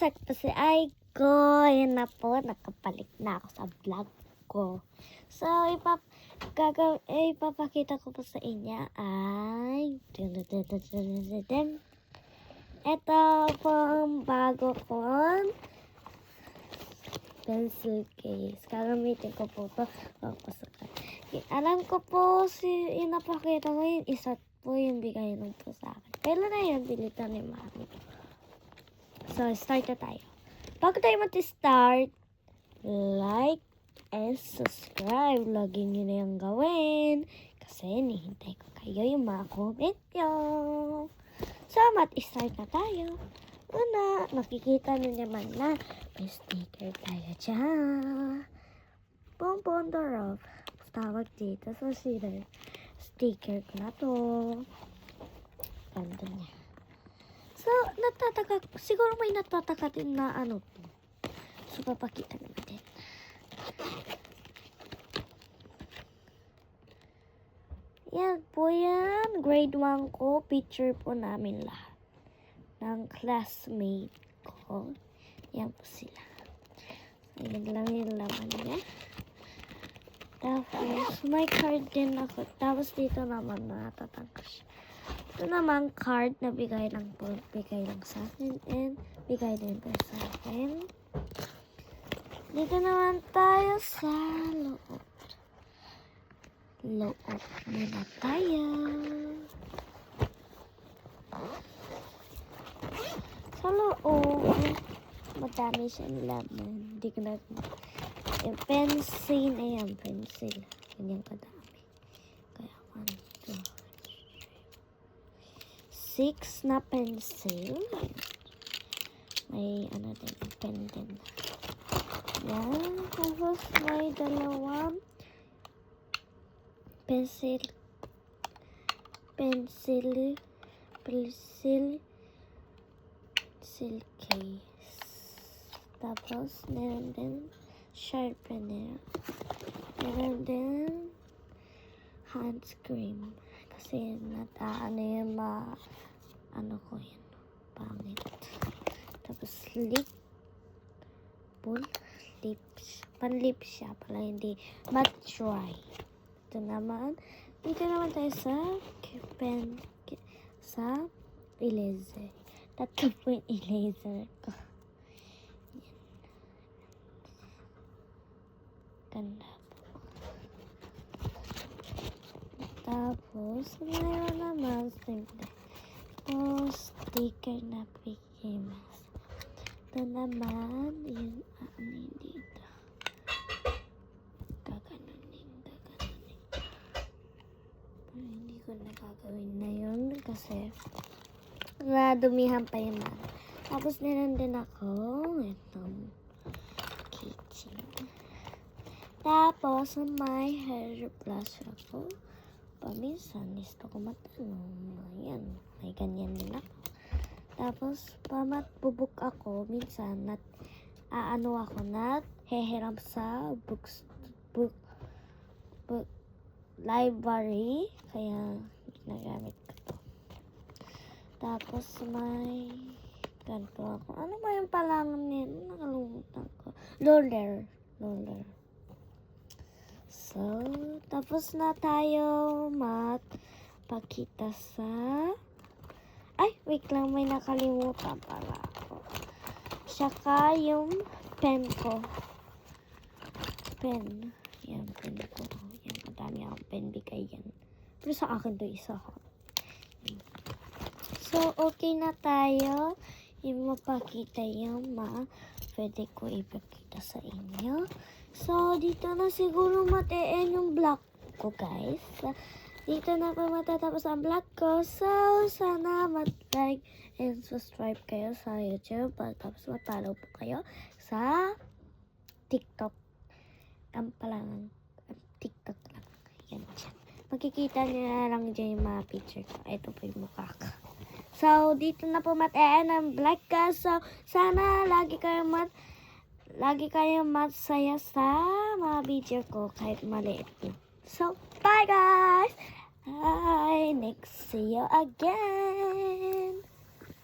Sakto si Aiko. Yan na po, nakapalik na ako sa vlog ko. So, ipapakita ko po sa inyo ay ito po ang bago kong pencil case. Gagamitin ko po ito. Alam ko po inapakita ko yung isa po yung bigay nung po sa akin. Pero na yun, bilita ni mami. So, start na tayo. Bago tayo mag-start, like and subscribe. Lagi nyo na yung gawin. Kasi nihintay ko kayo yung mga comment nyo. So, mag-start na tayo. Una, makikita nyo naman na may sticker tayo dyan. Bombondorov. Tawag dito sa sticker ko na to. Ganda niya. So, siguro may natataka din na ano to. So, papakita natin. Yan po yan. Grade 1 ko. Picture po namin lahat. Ng classmate ko. Yan po sila. Ayan lang yung laman niya. Tapos, may card din ako. Tapos, dito naman natatangka siya. Ito naman card na bigay lang sa akin and bigay din po sa akin. Dito naman tayo sa loob. Loob muna tayo. Sa loob, madami siyang laman. Hindi ko na yung pencil, ayan, pencil. Ganyan kadami. Kaya 1, 2, 6 na pencil. May ano din, pen din. Yan. Tapos may dalawang pencil case. Tapos meron din sharpener. Meron din hand cream. Kasi ano yung ano ko yun, pangit. Tapos panlips siya pala, hindi matte dry. Dito naman tayo sa eraser. Tatlo po yung eraser ko. Yan. Ganda po. Tapos mayroon naman simple sticker na Mickey Mouse. Ito naman yung dito. Gaganunin. Pero hindi ko nagagawin na yun kasi nadumihan pa yung mga. Tapos meron din ako itong kitchen. Tapos may hair brush ako. Paminsan gusto ko matanong. Ayan, may ganyan din ako. Tapos bubuk ako minsan heheram sa book library, kaya ginagamit ko to. Tapos may ganito ako. Ano ba yung palangan nito? Nakalimutan ko. Roller. So, tapos na tayo magpakita sa... Ay, wait lang. May nakalimutan pala ako. Tsaka yung pen ko. Pen. Yan, pen ko. Yan, madami akong pen. Bigay yan. Pero sa akin to isa ko. So, okay na tayo. Yung mapakita yung pwede ko ipakita sa inyo. So, dito na siguro mate-end yung vlog ko, guys. Dito na po matatapos ang vlog ko. So, sana mag-like and subscribe kayo sa YouTube. Tapos mag-follow po kayo sa TikTok. TikTok lang. Yan dyan. Makikita nyo na lang dyan yung mga picture ko. Ito po yung mukha ko. So, dito na po mate-end ang vlog ko. So, sana lagi kayong masaya sa mga video ko kahit maliit po. So, bye guys! Bye! Next, see you again!